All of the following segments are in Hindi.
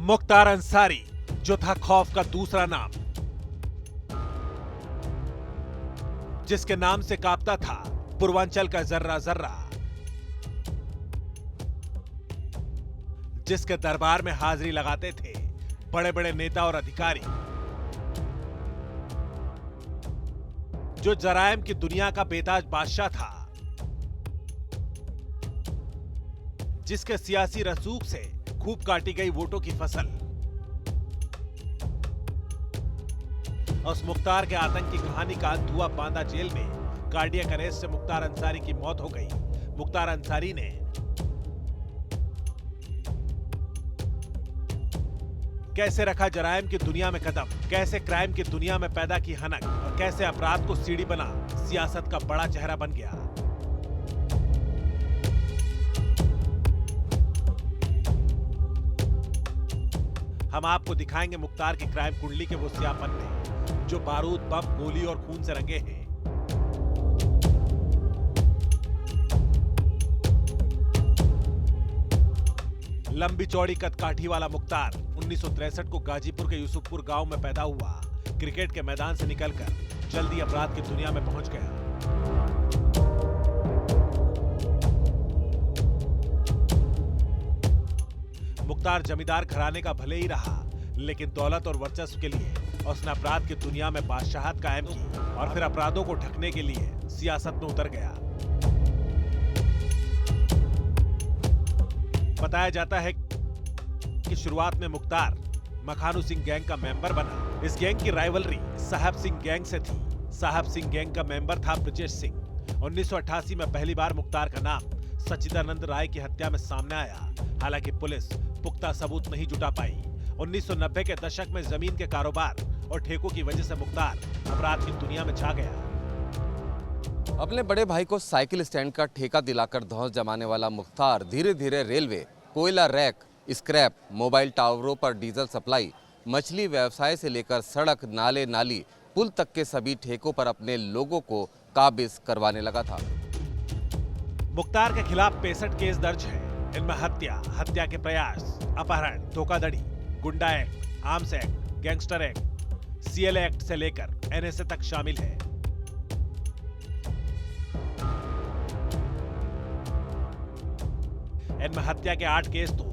मुख्तार अंसारी, जो था खौफ का दूसरा नाम, जिसके नाम से कांपता था पूर्वांचल का जर्रा जर्रा, जिसके दरबार में हाजिरी लगाते थे बड़े बड़े नेता और अधिकारी, जो जराइम की दुनिया का बेताज बादशाह था, जिसके सियासी रसूख से खूब काटी गई वोटों की फसल। उस मुख्तार के आतंक की कहानी का अंत हुआ बांदा जेल में। कार्डियक अरेस्ट से मुख्तार अंसारी की मौत हो गई। मुख्तार अंसारी ने कैसे रखा जराइम की दुनिया में कदम, कैसे क्राइम की दुनिया में पैदा की हनक और कैसे अपराध को सीढ़ी बना सियासत का बड़ा चेहरा बन गया। हम आपको दिखाएंगे मुख्तार की क्राइम कुंडली के वो स्याह पन्ने जो बारूद, बम, गोली और खून से रंगे हैं। लंबी चौड़ी कदकाठी वाला मुख्तार 1963 को गाजीपुर के यूसुफपुर गांव में पैदा हुआ। क्रिकेट के मैदान से निकलकर जल्दी अपराध की दुनिया में पहुंच गया। मुख्तार जमींदार घराने का भले ही रहा, लेकिन दौलत और वर्चस्व के लिए उसने अपराध की दुनिया में बादशाहत कायम की और फिर अपराधों को ढकने के लिए सियासत में उतर गया। बताया जाता है कि शुरुआत में मुख्तार मखानू सिंह गैंग का मेंबर बना। इस गैंग की राइवलरी साहब सिंह गैंग से थी। साहब सिंह गैंग का मेंबर था ब्रजेश सिंह। 1988 में पहली बार मुख्तार का नाम सच्चिदानंद राय की हत्या में सामने आया। हालांकि पुलिस पुख्ता सबूत नहीं जुटा पाई। 1990 के दशक में जमीन के कारोबार और ठेकों की वजह से मुख्तार अपराध की दुनिया में छा गया। अपने बड़े भाई को साइकिल स्टैंड का ठेका दिलाकर धौंस जमाने वाला मुख्तार धीरे धीरे रेलवे, कोयला रैक, स्क्रैप, मोबाइल टावरों पर डीजल सप्लाई, मछली व्यवसाय से लेकर सड़क, नाले, नाली, पुल तक के सभी ठेकों पर अपने लोगों को काबिज करवाने लगा था। मुख्तार के खिलाफ 65 केस दर्ज है। इनमें हत्या, हत्या के प्रयास, अपहरण, धोखाधड़ी, गुंडा act, arms act, gangster act, CLA act से लेकर एनएसए तक शामिल है। इनमें हत्या के 8 केस तो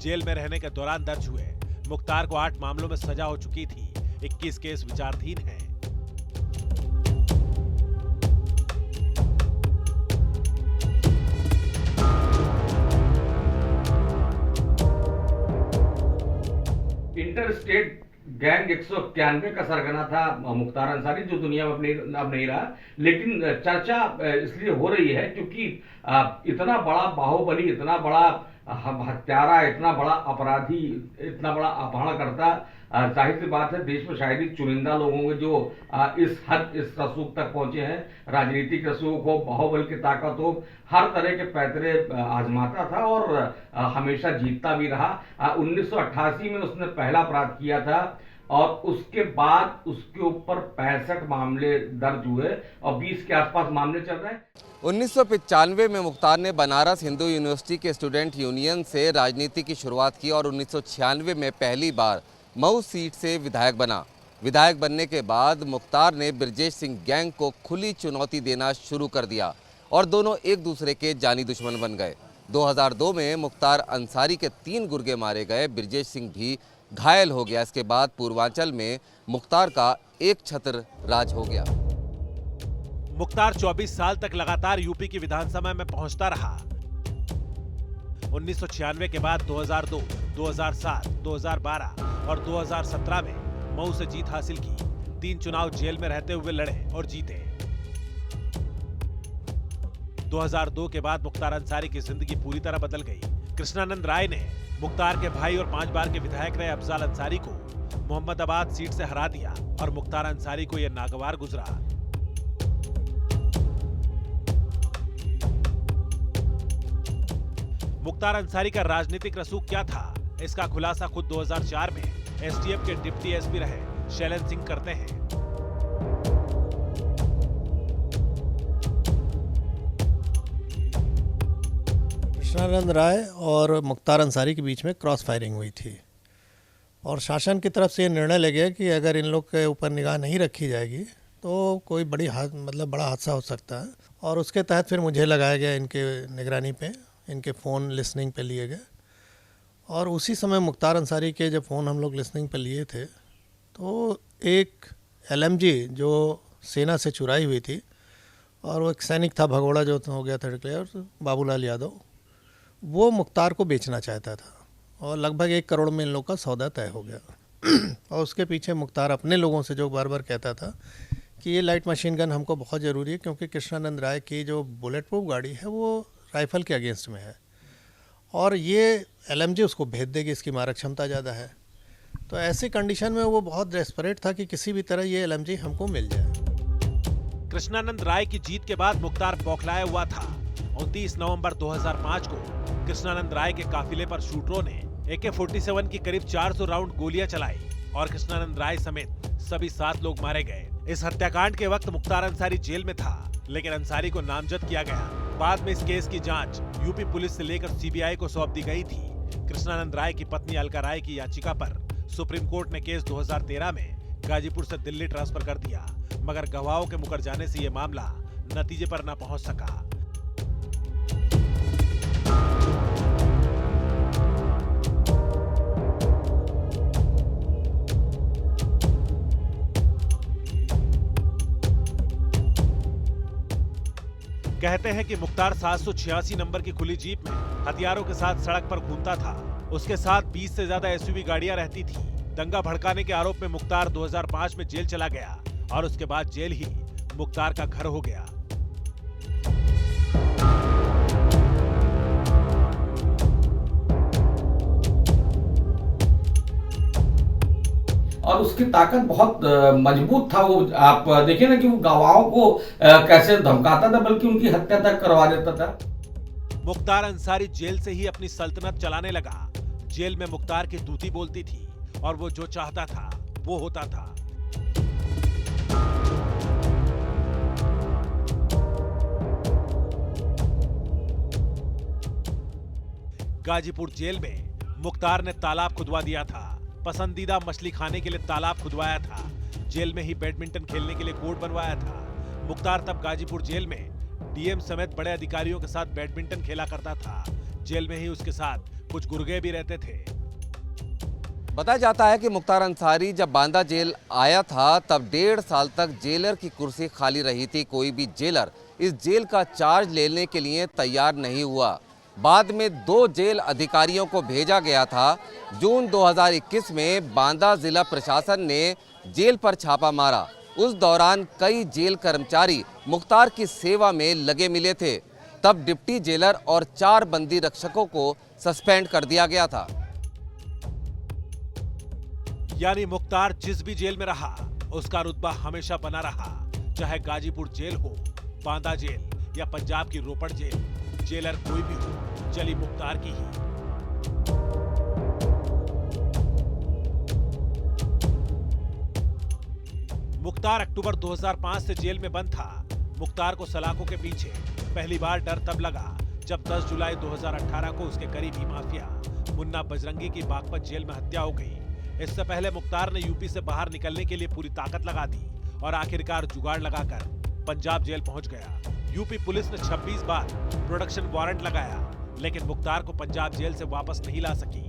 जेल में रहने के दौरान दर्ज हुए। मुख्तार को 8 मामलों में सजा हो चुकी थी। 21 केस विचाराधीन हैं। इंटर स्टेट गैंग 191 का सरगना था मुख्तार अंसारी, जो दुनिया में अब नहीं रहा। लेकिन चर्चा इसलिए हो रही है क्योंकि इतना बड़ा बाहुबली, इतना बड़ा हत्यारा, इतना बड़ा अपराधी, इतना बड़ा अपहरणकर्ता, जाहिर सी बात है देश में शायद ही चुनिंदा लोग होंगे जो इस रसूख तक पहुंचे हैं। राजनीतिक रसूख हो, बाहुबल की ताकत हो, हर तरह के पैतरे आजमाता था और हमेशा जीतता भी रहा। 1988 में उसने पहला अपराध किया था और उसके बाद उसके ऊपर 65 मामले दर्ज हुए और 20 के आसपास मामले चल रहे हैं। 1995 में मुख्तार ने बनारस हिंदू यूनिवर्सिटी के स्टूडेंट यूनियन से राजनीति की शुरुआत की और 1996 में पहली बार मऊ सीट से विधायक बना। विधायक बनने के बाद मुख्तार ने ब्रजेश सिंह गैंग को खुली चुनौती देना शुरू कर दिया और दोनों एक दूसरे के जानी दुश्मन बन गए। 2002 में मुख्तार अंसारी के 3 गुर्गे मारे गए। ब्रजेश सिंह भी घायल हो गया। इसके बाद पूर्वांचल में मुख्तार का एक छत्र राज हो गया। मुख्तार 24 साल तक लगातार यूपी की विधानसभा में पहुंचता रहा। 1996 के बाद 2002, 2007, 2012 और 2017 में मऊ से जीत हासिल की। 3 चुनाव जेल में रहते हुए लड़े और जीते। 2002 के बाद मुख्तार अंसारी की जिंदगी पूरी तरह बदल गई। कृष्णानंद राय ने मुख्तार के भाई और 5 बार के विधायक रहे अफजाल अंसारी को मोहम्मदाबाद सीट से हरा दिया और मुख्तार अंसारी को यह नागवार गुजरा। मुख्तार अंसारी का राजनीतिक रसूख क्या था, इसका खुलासा खुद 2004 में एसटीएफ के डिप्टी एसपी रहे शैलेंद्र सिंह करते हैं। कृष्णानंद राय और मुख्तार अंसारी के बीच में क्रॉस फायरिंग हुई थी। और शासन की तरफ से ये निर्णय ले गया कि अगर इन लोग के ऊपर निगाह नहीं रखी जाएगी तो कोई बड़ा हादसा हो सकता है। और उसके तहत फिर मुझे लगाया गया इनके निगरानी पे, इनके फ़ोन लिसनिंग पे लिए गए। और उसी समय मुख्तार अंसारी के जब फ़ोन हम लोग लिसनिंग पे लिए थे तो एक LMG जो सेना से चुराई हुई थी, और वो एक सैनिक था भगोड़ा जो हो गया था डिक्लेयर, बाबूलाल यादव, वो मुख्तार को बेचना चाहता था और लगभग 1 करोड़ में इन लोग का सौदा तय हो गया। और उसके पीछे मुख्तार अपने लोगों से जो बार बार कहता था कि ये लाइट मशीन गन हमको बहुत ज़रूरी है, क्योंकि कृष्णानंद राय की जो बुलेट प्रूफ गाड़ी है वो राइफ़ल के अगेंस्ट में है और ये LMG उसको भेज देगी, इसकी मारक क्षमता ज़्यादा है। तो ऐसी कंडीशन में वो बहुत डेस्परेट था कि किसी भी तरह ये LMG हमको मिल जाए। कृष्णानंद राय की जीत के बाद मुख्तार बौखलाया हुआ था। 29 नवंबर 2005 को कृष्णानंद राय के काफिले पर शूटरों ने AK-47 की करीब 400 राउंड गोलियां चलाई और कृष्णानंद राय समेत सभी 7 लोग मारे गए। इस हत्याकांड के वक्त मुख्तार अंसारी जेल में था, लेकिन अंसारी को नामजद किया गया। बाद में इस केस की जांच यूपी पुलिस से लेकर CBI को सौंप दी गई थी। कृष्णानंद राय की पत्नी अलका राय की याचिका पर सुप्रीम कोर्ट ने केस 2013 में गाजीपुर से दिल्ली ट्रांसफर कर दिया, मगर गवाहों के मुकर जाने से ये मामला नतीजे पर न पहुंच सका। कहते हैं कि मुख्तार 786 नंबर की खुली जीप में हथियारों के साथ सड़क पर घूमता था। उसके साथ 20 से ज्यादा SUV गाड़ियां रहती थी। दंगा भड़काने के आरोप में मुख्तार 2005 में जेल चला गया और उसके बाद जेल ही मुख्तार का घर हो गया। और उसकी ताकत बहुत मजबूत था। वो आप देखिए ना कि वो गवाहों को कैसे धमकाता था, बल्कि उनकी हत्या तक करवा देता था। मुख्तार अंसारी जेल से ही अपनी सल्तनत चलाने लगा। जेल में मुख्तार की दूती बोलती थी और वो जो चाहता था वो होता था। गाजीपुर जेल में मुख्तार ने तालाब खुदवा दिया था। पसंदीदा मछली खाने के लिए तालाब खुदवाया था। जेल में ही बैडमिंटन खेलने के लिए कोर्ट बनवाया था। मुख्तार तब गाजीपुर जेल में DM समेत बड़े अधिकारियों के साथ बैडमिंटन खेला करता था। जेल में ही उसके साथ कुछ गुर्गे भी रहते थे। बताया जाता है कि मुख्तार अंसारी जब बांदा जेल आया था तब 1.5 साल तक जेलर की कुर्सी खाली रही थी। कोई भी जेलर इस जेल का चार्ज लेने के लिए तैयार नहीं हुआ। बाद में 2 जेल अधिकारियों को भेजा गया था। जून 2021 में बांदा जिला प्रशासन ने जेल पर छापा मारा। उस दौरान कई जेल कर्मचारी मुख्तार की सेवा में लगे मिले थे। तब डिप्टी जेलर और 4 बंदी रक्षकों को सस्पेंड कर दिया गया था। यानी मुख्तार जिस भी जेल में रहा उसका रुतबा हमेशा बना रहा, चाहे गाजीपुर जेल हो, बांदा जेल या पंजाब की रोपड़ जेल। जेलर कोई भी हो, चली मुख्तार की ही। मुख्तार अक्टूबर 2005 से जेल में बंद था। मुख्तार को सलाखों के पीछे पहली बार डर तब लगा जब 10 जुलाई 2018 को उसके करीबी माफिया मुन्ना बजरंगी की बागपत जेल में हत्या हो गई। इससे पहले मुख्तार ने यूपी से बाहर निकलने के लिए पूरी ताकत लगा दी और आखिरकार जुगाड़ लगाकर पंजाब जेल पहुंच गया। यूपी पुलिस ने 26 बार प्रोडक्शन वारंट लगाया, लेकिन मुख्तार को पंजाब जेल से वापस नहीं ला सकी।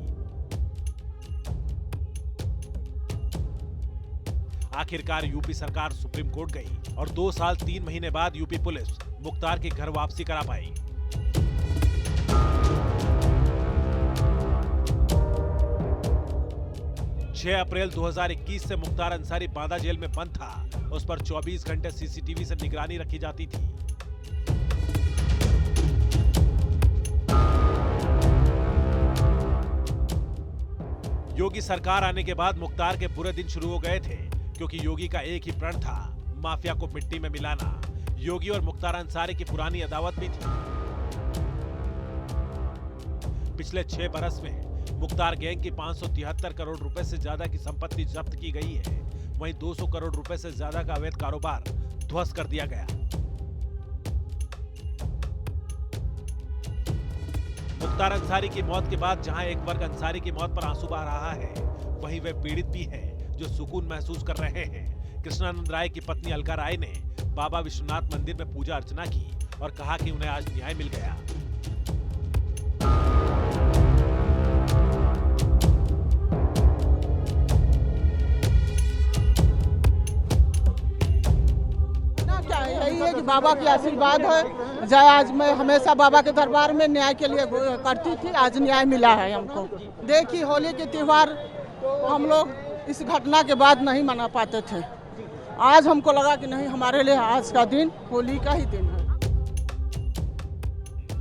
आखिरकार यूपी सरकार सुप्रीम कोर्ट गई और 2 साल 3 महीने बाद यूपी पुलिस मुख्तार की घर वापसी करा पाई। अप्रैल 2021 से मुख्तार अंसारी बांदा जेल में बंद था। उस पर 24 घंटे CCTV से निगरानी रखी जाती थी। योगी सरकार आने के बाद मुख्तार के बुरे दिन शुरू हो गए थे, क्योंकि योगी का एक ही प्रण था, माफिया को मिट्टी में मिलाना। योगी और मुख्तार अंसारी की पुरानी अदावत भी थी। पिछले 6 बरस में मुख्तार गैंग की 573 करोड़ रुपए से ज्यादा की संपत्ति जब्त की गई है। वहीं 200 करोड़ रुपए से ज्यादा का अवैध कारोबार ध्वस्त कर दिया गया। मुख्तार अंसारी की मौत के बाद जहां एक वर्ग अंसारी की मौत पर आंसू बहा रहा है, वहीं वे पीड़ित भी हैं जो सुकून महसूस कर रहे हैं। कृष्णानंद राय की पत्नी अलका राय ने बाबा विश्वनाथ मंदिर में पूजा अर्चना की और कहा कि उन्हें आज न्याय मिल गया। यही है कि बाबा की आशीर्वाद है। जय आज मैं हमेशा बाबा के दरबार में न्याय के लिए करती थी, आज न्याय मिला है हमको। देखिए होली के त्योहार हम लोग इस घटना के बाद नहीं मना पाते थे, आज हमको लगा कि नहीं, हमारे लिए आज का दिन होली का ही दिन है।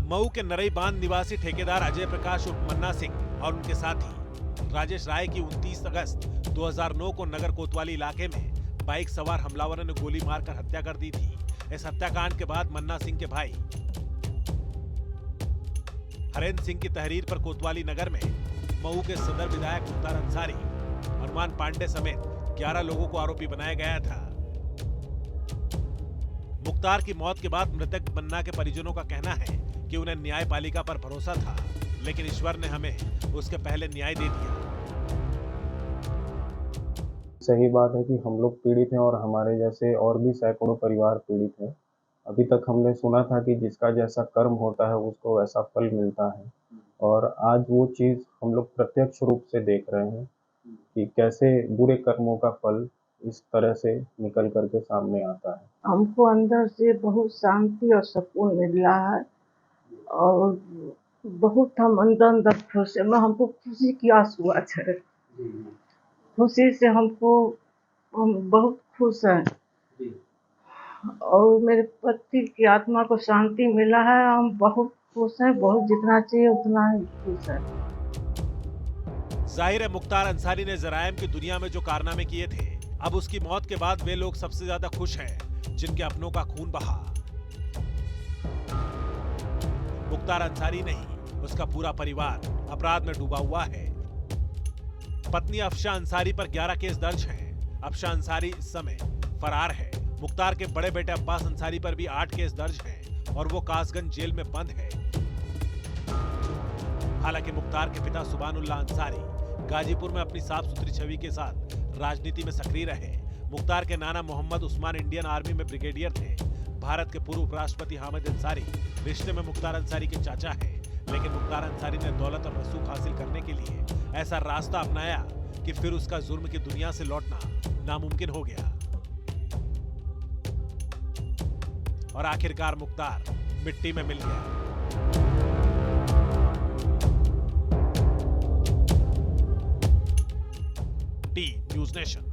मऊ के नरई बांध निवासी ठेकेदार अजय प्रकाश उर्फ मन्ना सिंह और उनके साथी राजेश राय की 29 अगस्त 2009 को नगर कोतवाली इलाके में बाइक सवार हमलावरों ने गोली मारकर हत्या कर दी थी। इस हत्याकांड के बाद मन्ना सिंह के भाई हरेंद्र सिंह की तहरीर पर कोतवाली नगर में मऊ के सदर विधायक मुख्तार अंसारी, हनुमान पांडे समेत 11 लोगों को आरोपी बनाया गया था। मुख्तार की मौत के बाद मृतक मन्ना के परिजनों का कहना है कि उन्हें न्यायपालिका पर भरोसा था, लेकिन ईश्वर ने हमें उसके पहले न्याय दे दिया। सही बात है कि हम लोग पीड़ित हैं और हमारे जैसे और भी सैकड़ों परिवार पीड़ित हैं। अभी तक हमने सुना था कि जिसका जैसा कर्म होता है उसको वैसा फल मिलता है, और आज वो चीज़ हम लोग प्रत्यक्ष रूप से देख रहे हैं कि कैसे बुरे कर्मों का फल इस तरह से निकल करके सामने आता है। हमको अंदर से बहुत शांति और सुकून मिल रहा है और बहुत हम अंदर खुश है। मैं हमको खुशी की आंसू आ रहे, खुशी से हम बहुत खुश हैं और मेरे पति की आत्मा को शांति मिला है। हम बहुत खुश हैं, बहुत जितना चाहिए उतना ही खुश है। जाहिर है मुख्तार अंसारी ने जराइम की दुनिया में जो कारनामे किए थे, अब उसकी मौत के बाद वे लोग सबसे ज्यादा खुश हैं जिनके अपनों का खून बहा। मुख्तार अंसारी नहीं, उसका पूरा परिवार अपराध में डूबा हुआ है। पत्नी अफशा अंसारी पर 11 केस दर्ज हैं। अफशा अंसारी इस समय फरार है। मुख्तार के बड़े बेटे अब्बास अंसारी पर भी 8 केस दर्ज हैं और वो कासगंज जेल में बंद है। हालांकि मुख्तार के पिता सुबानुल्लाह अंसारी गाजीपुर में अपनी साफ सुथरी छवि के साथ राजनीति में सक्रिय रहे। मुख्तार के नाना मोहम्मद उस्मान इंडियन आर्मी में ब्रिगेडियर थे। भारत के पूर्व उपराष्ट्रपति हामिद अंसारी रिश्ते में मुख्तार अंसारी के चाचा हैं, लेकिन मुख्तार अंसारी ने दौलत और रसूख हासिल करने के लिए ऐसा रास्ता अपनाया कि फिर उसका जुर्म की दुनिया से लौटना नामुमकिन हो गया और आखिरकार मुख्तार मिट्टी में मिल गया। T news nation.